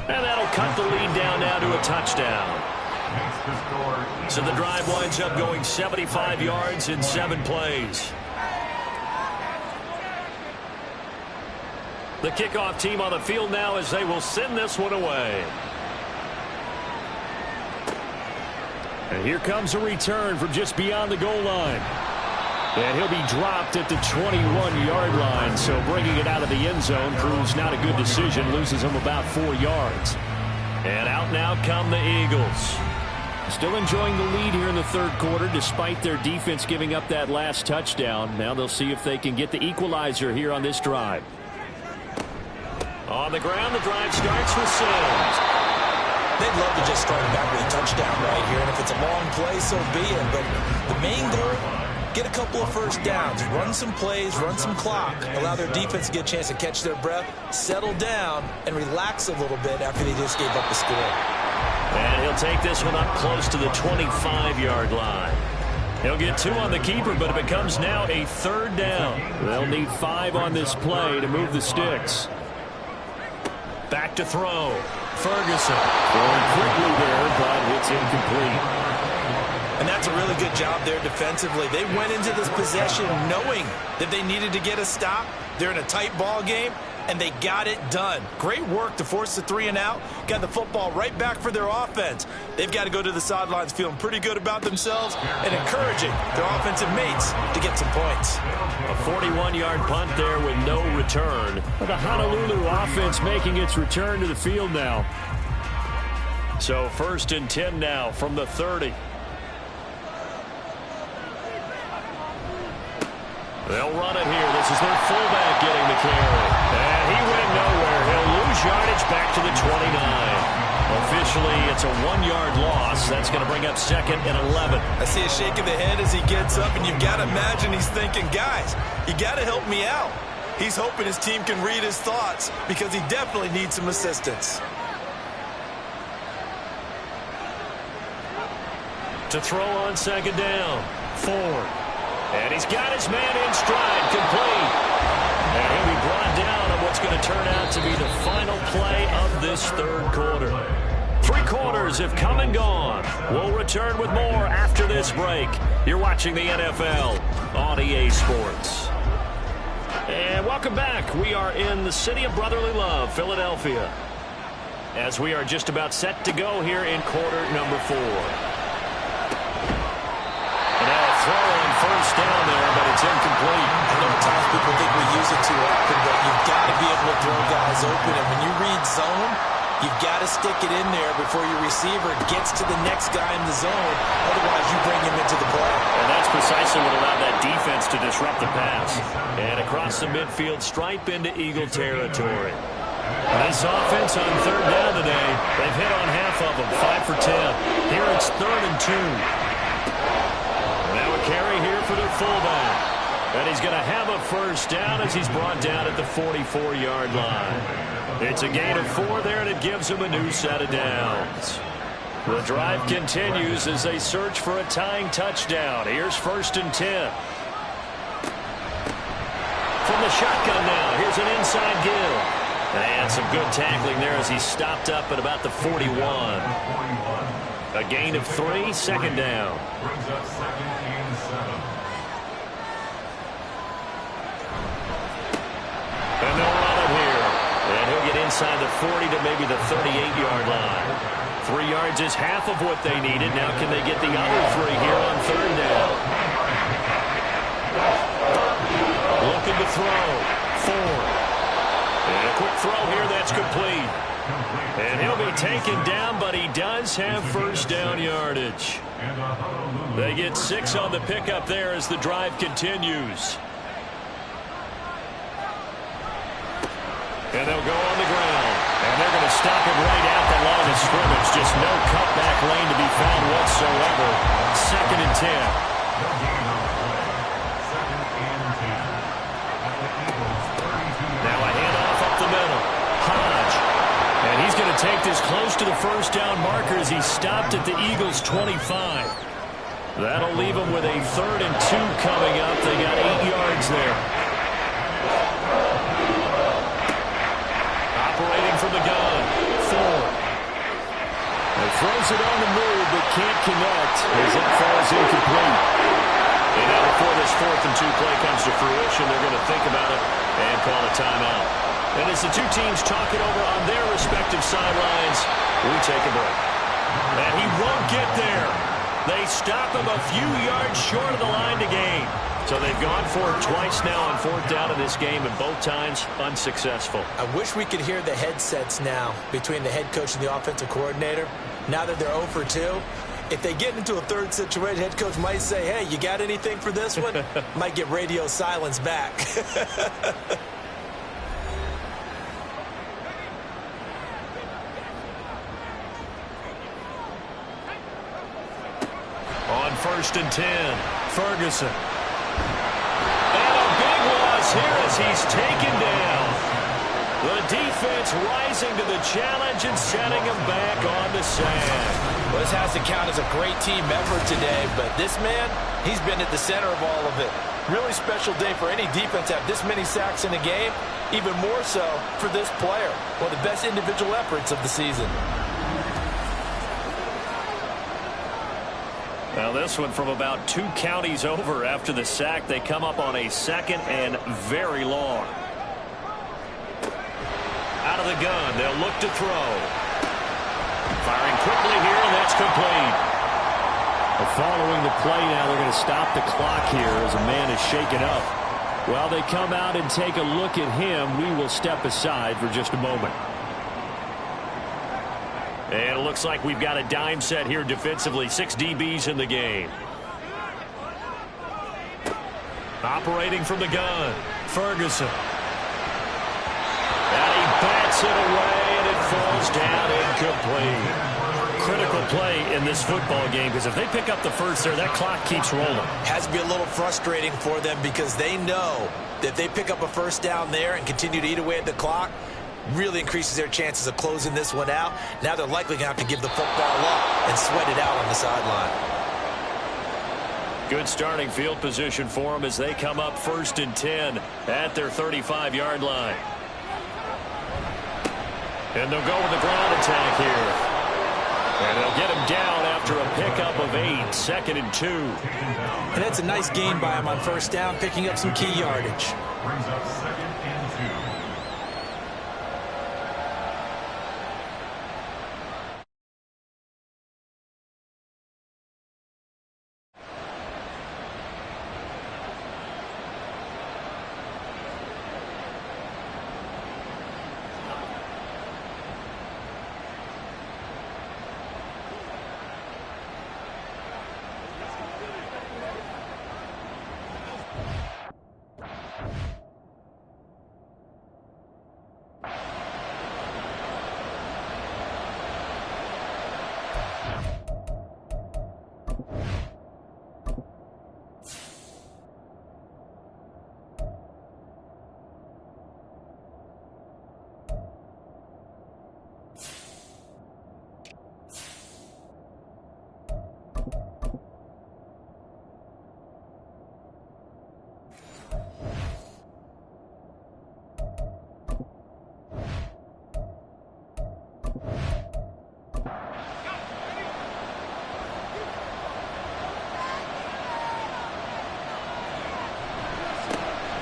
And that'll cut the lead down now to a touchdown. So the drive winds up going 75 yards in 7 plays. The kickoff team on the field now as they will send this one away. And here comes a return from just beyond the goal line. And he'll be dropped at the 21-yard line, so bringing it out of the end zone proves not a good decision, loses him about 4 yards. And out now come the Eagles. Still enjoying the lead here in the third quarter, despite their defense giving up that last touchdown. Now they'll see if they can get the equalizer here on this drive. On the ground, the drive starts with Sims. They'd love to just start it back with a touchdown right here, and if it's a long play, so be it. But the main goal, get a couple of first downs, run some plays, run some clock, allow their defense to get a chance to catch their breath, settle down, and relax a little bit after they just gave up the score. And he'll take this one up close to the 25-yard line. He'll get 2 on the keeper, but it becomes now a 3rd down. They'll need 5 on this play to move the sticks. Back to throw. Ferguson. Going quickly there, but it's incomplete. And that's a really good job there defensively. They went into this possession knowing that they needed to get a stop. They're in a tight ball game, and they got it done. Great work to force the 3 and out. Got the football right back for their offense. They've got to go to the sidelines feeling pretty good about themselves and encouraging their offensive mates to get some points. A 41-yard punt there with no return. The Honolulu offense making its return to the field now. So 1st and 10 now from the 30. They'll run it here. This is their fullback getting the carry. And he went nowhere. He'll lose yardage back to the 29. Officially, it's a 1-yard loss. That's going to bring up 2nd and 11. I see a shake of the head as he gets up, and you've got to imagine he's thinking, guys, you got to help me out. He's hoping his team can read his thoughts because he definitely needs some assistance. To throw on 2nd down. Ford. And he's got his man in stride, complete. And he'll be brought down on what's going to turn out to be the final play of this third quarter. 3 quarters have come and gone. We'll return with more after this break. You're watching the NFL on EA Sports. And welcome back. We are in the city of brotherly love, Philadelphia, as we are just about set to go here in quarter number 4. And now a throw on first down there, but it's incomplete. I know at times people think we use it too often, but you've got to be able to throw guys open. And when you read zone, you've got to stick it in there before your receiver gets to the next guy in the zone. Otherwise, you bring him into the play. And that's precisely what allowed that defense to disrupt the pass. And across the midfield, stripe into Eagle territory. This offense on third down today, they've hit on half of them, 5 for 10. Here it's 3rd and 2. Now a carry here for their fullback. And he's going to have a first down as he's brought down at the 44-yard line. It's a gain of 4 there, and it gives him a new set of downs. The drive continues as they search for a tying touchdown. Here's 1st and 10. From the shotgun now, here's an inside give. And some good tackling there as he's stopped up at about the 41. A gain of 3, 2nd down. Brings up 2nd and 7. And they'll run it here. And he'll get inside the 40 to maybe the 38-yard line. 3 yards is half of what they needed. Now can they get the other 3 here on 3rd down? Looking to throw. 4. And a quick throw here, that's complete. And he'll be taken down, but he does have first down yardage. They get 6 on the pickup there as the drive continues. And they'll go on the ground. And they're going to stop him right at the line of scrimmage. Just no cutback lane to be found whatsoever. 2nd and 10. Now a handoff up the middle. Hodge. And he's going to take this close to the first down marker as he's stopped at the Eagles' 25. That'll leave them with a 3rd and 2 coming up. They got 8 yards there. Operating from the gun. 4. And throws it on the move, but can't connect as it falls incomplete. And now before this 4th and 2 play comes to fruition, they're going to think about it and call a timeout. And as the 2 teams talk it over on their respective sidelines, we take a break. And he won't get there. They stop him a few yards short of the line to gain. So they've gone for it twice now on 4th down in this game, and both times unsuccessful. I wish we could hear the headsets now between the head coach and the offensive coordinator. Now that they're 0 for 2, if they get into a 3rd situation, head coach might say, hey, you got anything for this one? Might get radio silence back. On 1st and 10, Ferguson. And a big loss here as he's taken down. The defense rising to the challenge and setting him back on the sand. Well, this has to count as a great team effort today, but this man, he's been at the center of all of it. Really special day for any defense to have this many sacks in a game, even more so for this player. One of the best individual efforts of the season. Now this one from about 2 counties over after the sack. They come up on a 2nd and very long. Out of the gun, they'll look to throw. Firing quickly here, and that's complete. Following the play now, they're going to stop the clock here as a man is shaken up. While they come out and take a look at him, we will step aside for just a moment. And it looks like we've got a dime set here defensively. 6 DBs in the game. Operating from the gun, Ferguson. And he bats it away, and it falls down incomplete. Critical play in this football game, because if they pick up the first there, that clock keeps rolling. Has to be a little frustrating for them because they know that if they pick up a first down there and continue to eat away at the clock, really increases their chances of closing this one out. Now they're likely going to have to give the football up and sweat it out on the sideline. Good starting field position for them as they come up 1st and 10 at their 35-yard line. And they'll go with the ground attack here. And they'll get him down after a pickup of 8, 2nd and 2. And that's a nice gain by him on 1st down, picking up some key yardage. Brings up 2nd and 2.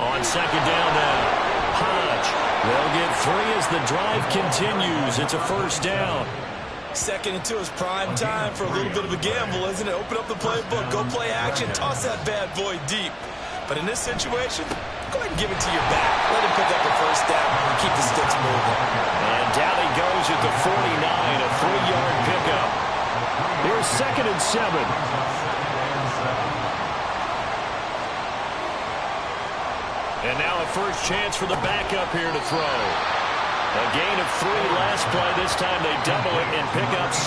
On 2nd down now, Hodge. They'll get 3 as the drive continues. It's a 1st down. 2nd and 2 is prime time for a little bit of a gamble, isn't it? Open up the playbook, go play action, toss that bad boy deep. But in this situation, go ahead and give it to your back. Let him pick up the 1st down and keep the sticks moving. And down he goes at the 49, a 3-yard pickup. Here's 2nd and 7. And now a first chance for the backup here to throw. A gain of 3 last play. This time they double it and pick up 6.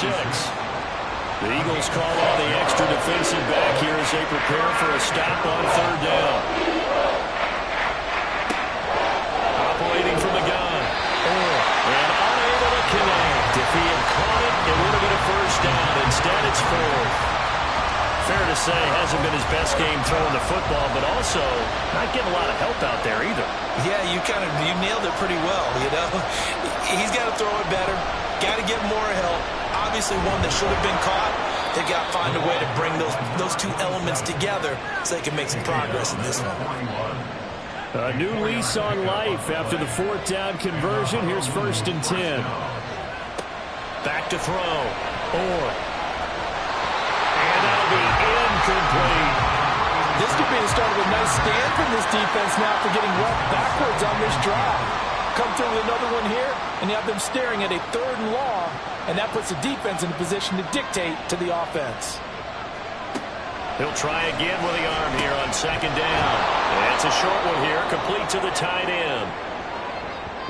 The Eagles call on the extra defensive back here as they prepare for a stop on 3rd down. Operating from the gun. And unable to connect. If he had caught it, it would have been a 1st down. Instead, it's 4th. Fair to say, hasn't been his best game throwing the football, but also not getting a lot of help out there either. Yeah, you nailed it pretty well, you know. He's got to throw it better, got to get more help. Obviously one that should have been caught. They got to find a way to bring those 2 elements together so they can make some progress in this one. A new lease on life after the 4th down conversion. Here's 1st and 10. Back to throw. Incomplete. This could be the start of a nice stand from this defense now for getting left backwards on this drive. Come through with another one here, and you have them staring at a 3rd and long, and that puts the defense in a position to dictate to the offense. He'll try again with the arm here on 2nd down. That's a short one here, complete to the tight end.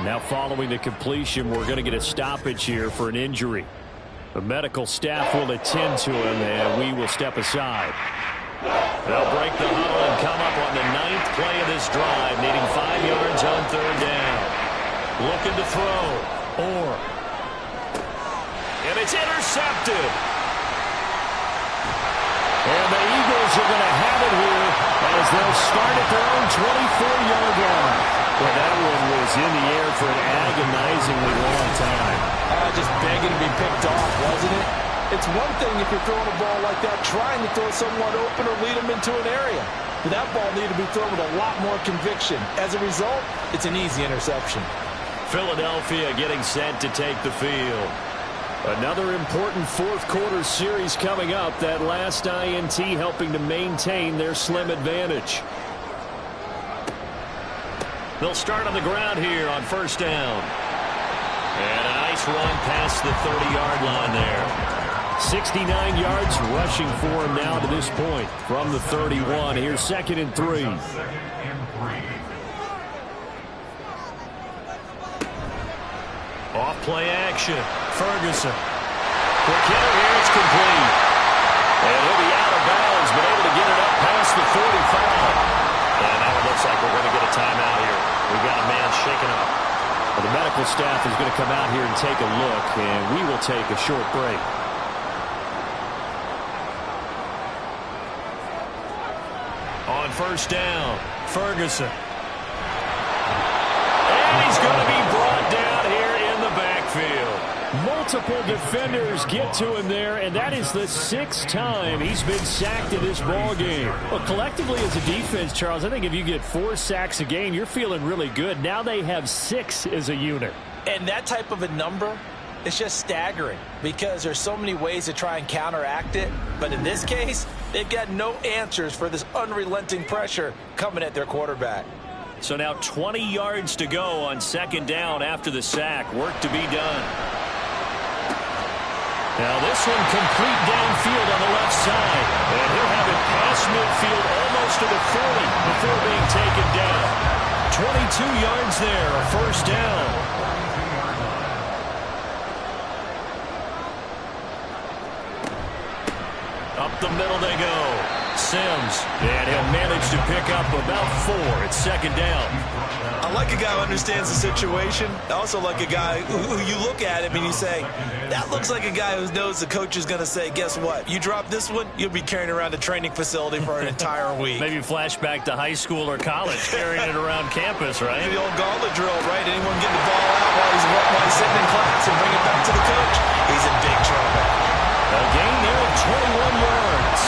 Now following the completion, we're going to get a stoppage here for an injury. The medical staff will attend to him, and we will step aside. They'll break the huddle and come up on the 9th play of this drive, needing 5 yards on 3rd down. Looking to throw. And it's intercepted. And the Eagles are going to have it here as they'll start at their own 24-yard line. Well, that one was in the air for an agonizingly long time. Just begging to be picked off, wasn't it? It's one thing if you're throwing a ball like that, trying to throw someone open or lead them into an area. But that ball needed to be thrown with a lot more conviction. As a result, it's an easy interception. Philadelphia getting set to take the field. Another important 4th quarter series coming up. That last INT helping to maintain their slim advantage. They'll start on the ground here on 1st down. And a nice run past the 30-yard line there. 69 yards rushing for him now to this point from the 31. Here's 2nd and 3. Off play action. Ferguson. Quick hitter here. It's complete. And he'll be out of bounds, but able to get it up past the 45. And now it looks like we're going to get a timeout here. We've got a man shaken up. Well, the medical staff is going to come out here and take a look, and we will take a short break. On first down, Ferguson. And he's going to be brought down here in the backfield. Multiple defenders get to him there, and that is the 6th time he's been sacked in this ball game. Well, collectively as a defense, Charles, I think if you get 4 sacks a game, you're feeling really good. Now they have 6 as a unit. And that type of a number, it's just staggering because there's so many ways to try and counteract it. But in this case, they've got no answers for this unrelenting pressure coming at their quarterback. So now 20 yards to go on second down after the sack. Work to be done. Now this one complete downfield on the left side. And he'll have it past midfield almost to the 40 before being taken down. 22 yards there, a first down. Up the middle they go. Sims, and he'll manage to pick up about 4 at second down. I like a guy who understands the situation. I also like a guy who you look at him and you say, that looks like a guy who knows the coach is going to say, guess what? You drop this one, you'll be carrying around a training facility for an entire week. Maybe flashback to high school or college, carrying it around campus, right? The old gauntlet drill, right? Anyone get the ball out while he's sitting in class and bring it back to the coach? He's in big trouble. A gain there of 21 yards.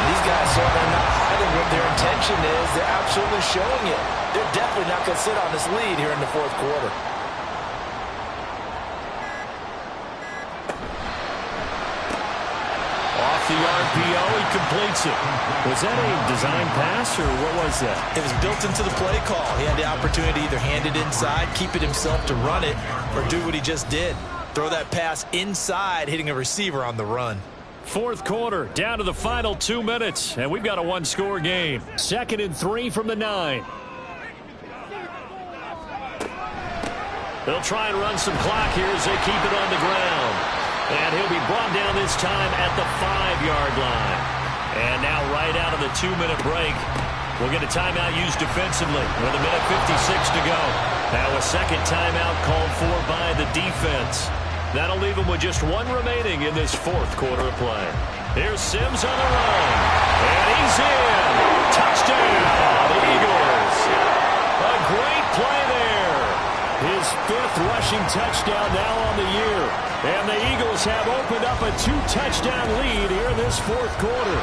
These guys, so they're not hiding what their intention is. They're absolutely showing it. They're definitely not going to sit on this lead here in the fourth quarter. Off the RPO, he completes it. Was that a design pass, or what was that? It was built into the play call. He had the opportunity to either hand it inside, keep it himself to run it, or do what he just did. Throw that pass inside, hitting a receiver on the run. Fourth quarter, down to the final 2 minutes, and we've got a 1-score game. 2nd and 3 from the 9. They'll try and run some clock here as they keep it on the ground. And he'll be brought down this time at the 5-yard line. And now right out of the 2-minute break, we'll get a timeout used defensively with a minute 56 to go. Now a second timeout called for by the defense. That'll leave him with just 1 remaining in this fourth quarter of play. Here's Sims on the run. And he's in. Touchdown, the Eagles. A great play there. His 5th rushing touchdown now on the year. And the Eagles have opened up a 2-touchdown lead here in this fourth quarter.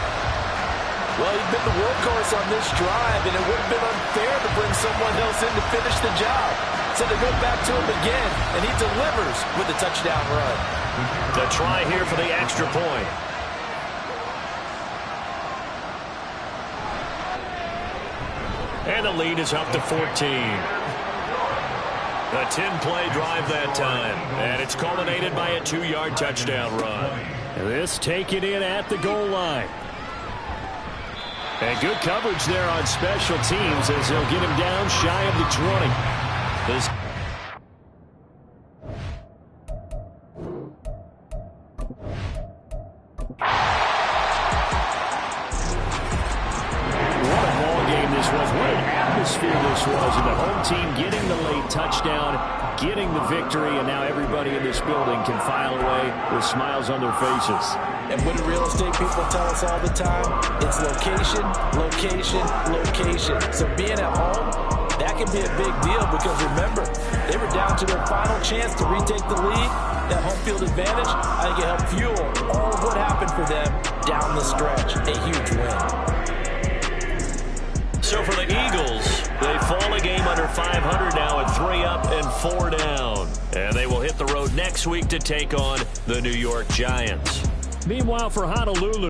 Well, he's been the workhorse on this drive, and it would have been unfair to bring someone else in to finish the job. So they go back to him again, and he delivers with a touchdown run. The try here for the extra point. And the lead is up to 14. A 10-play drive that time. And it's culminated by a 2-yard touchdown run. This taken in at the goal line. And good coverage there on special teams as they'll get him down shy of the 20. What a ball game this was. What an atmosphere this was. And the home team getting the late touchdown, getting the victory, and now everybody in this building can file away with smiles on their faces. And what do real estate people tell us all the time? It's location, location, location. So being at home, that can be a big deal because remember, they were down to their final chance to retake the lead. That home field advantage, I think it helped fuel all of what happened for them down the stretch. A huge win. So for the Eagles, they fall a game under 500 now at 3 up and 4 down. And they will hit the road next week to take on the New York Giants. Meanwhile, for Honolulu,